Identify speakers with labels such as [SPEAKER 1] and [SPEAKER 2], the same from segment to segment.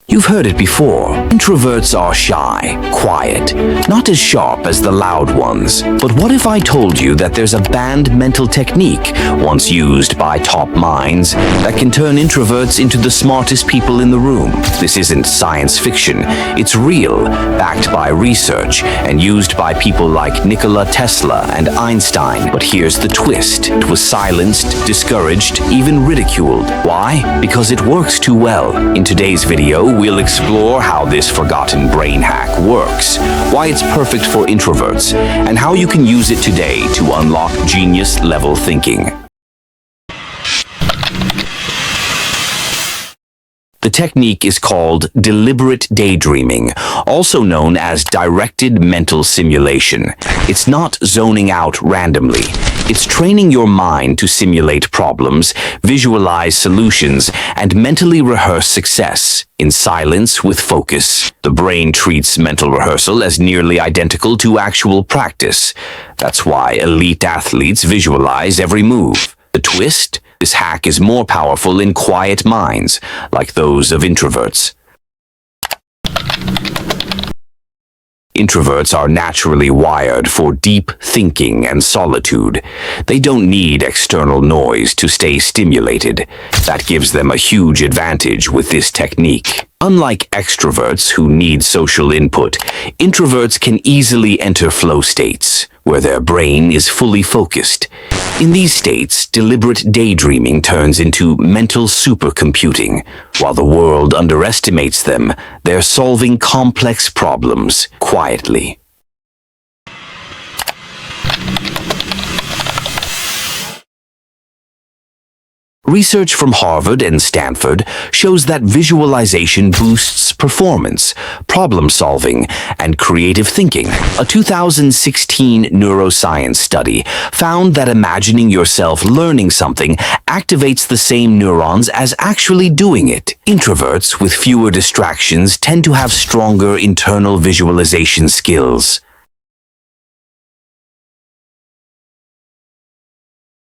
[SPEAKER 1] You've heard it before. Introverts are shy, quiet, not as sharp as the loud ones. But what if I told you that there's a banned mental technique, once used by top minds, that can turn introverts into the smartest people in the room? This isn't science fiction. It's real, backed by research, and used by people like Nikola Tesla and Einstein. But here's the twist. It was silenced, discouraged, even ridiculed. Why? Because it works too well. In today's video, we'll explore how this forgotten brain hack works, why it's perfect for introverts, and how you can use it today to unlock genius-level thinking. The technique is called deliberate daydreaming, also known as directed mental simulation. It's not zoning out randomly. It's training your mind to simulate problems, visualize solutions, and mentally rehearse success in silence with focus. The brain treats mental rehearsal as nearly identical to actual practice. That's why elite athletes visualize every move. The twist? This hack is more powerful in quiet minds, like those of introverts. Introverts are naturally wired for deep thinking and solitude. They don't need external noise to stay stimulated. That gives them a huge advantage with this technique. Unlike extroverts who need social input, introverts can easily enter flow states, where their brain is fully focused. In these states, deliberate daydreaming turns into mental supercomputing. While the world underestimates them, they're solving complex problems quietly. Research from Harvard and Stanford shows that visualization boosts performance, problem-solving, and creative thinking. A 2016 neuroscience study found that imagining yourself learning something activates the same neurons as actually doing it. Introverts with fewer distractions tend to have stronger internal visualization skills.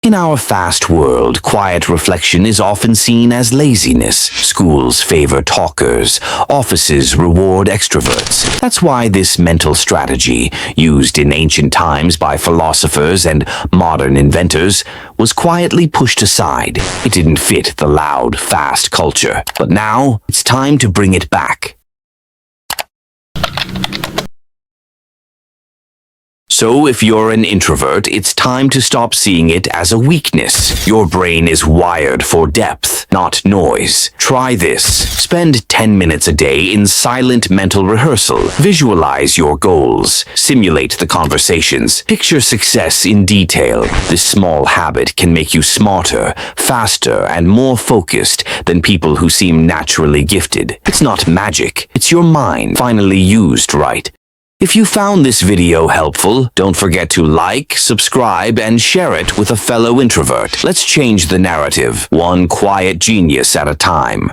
[SPEAKER 1] In our fast world, quiet reflection is often seen as laziness. Schools favor talkers, offices reward extroverts. That's why this mental strategy, used in ancient times by philosophers and modern inventors, was quietly pushed aside. It didn't fit the loud, fast culture. But now, it's time to bring it back. So if you're an introvert, it's time to stop seeing it as a weakness. Your brain is wired for depth, not noise. Try this. Spend 10 minutes a day in silent mental rehearsal. Visualize your goals. Simulate the conversations. Picture success in detail. This small habit can make you smarter, faster, and more focused than people who seem naturally gifted. It's not magic. It's your mind finally used right. If you found this video helpful, don't forget to like, subscribe, and share it with a fellow introvert. Let's change the narrative, one quiet genius at a time.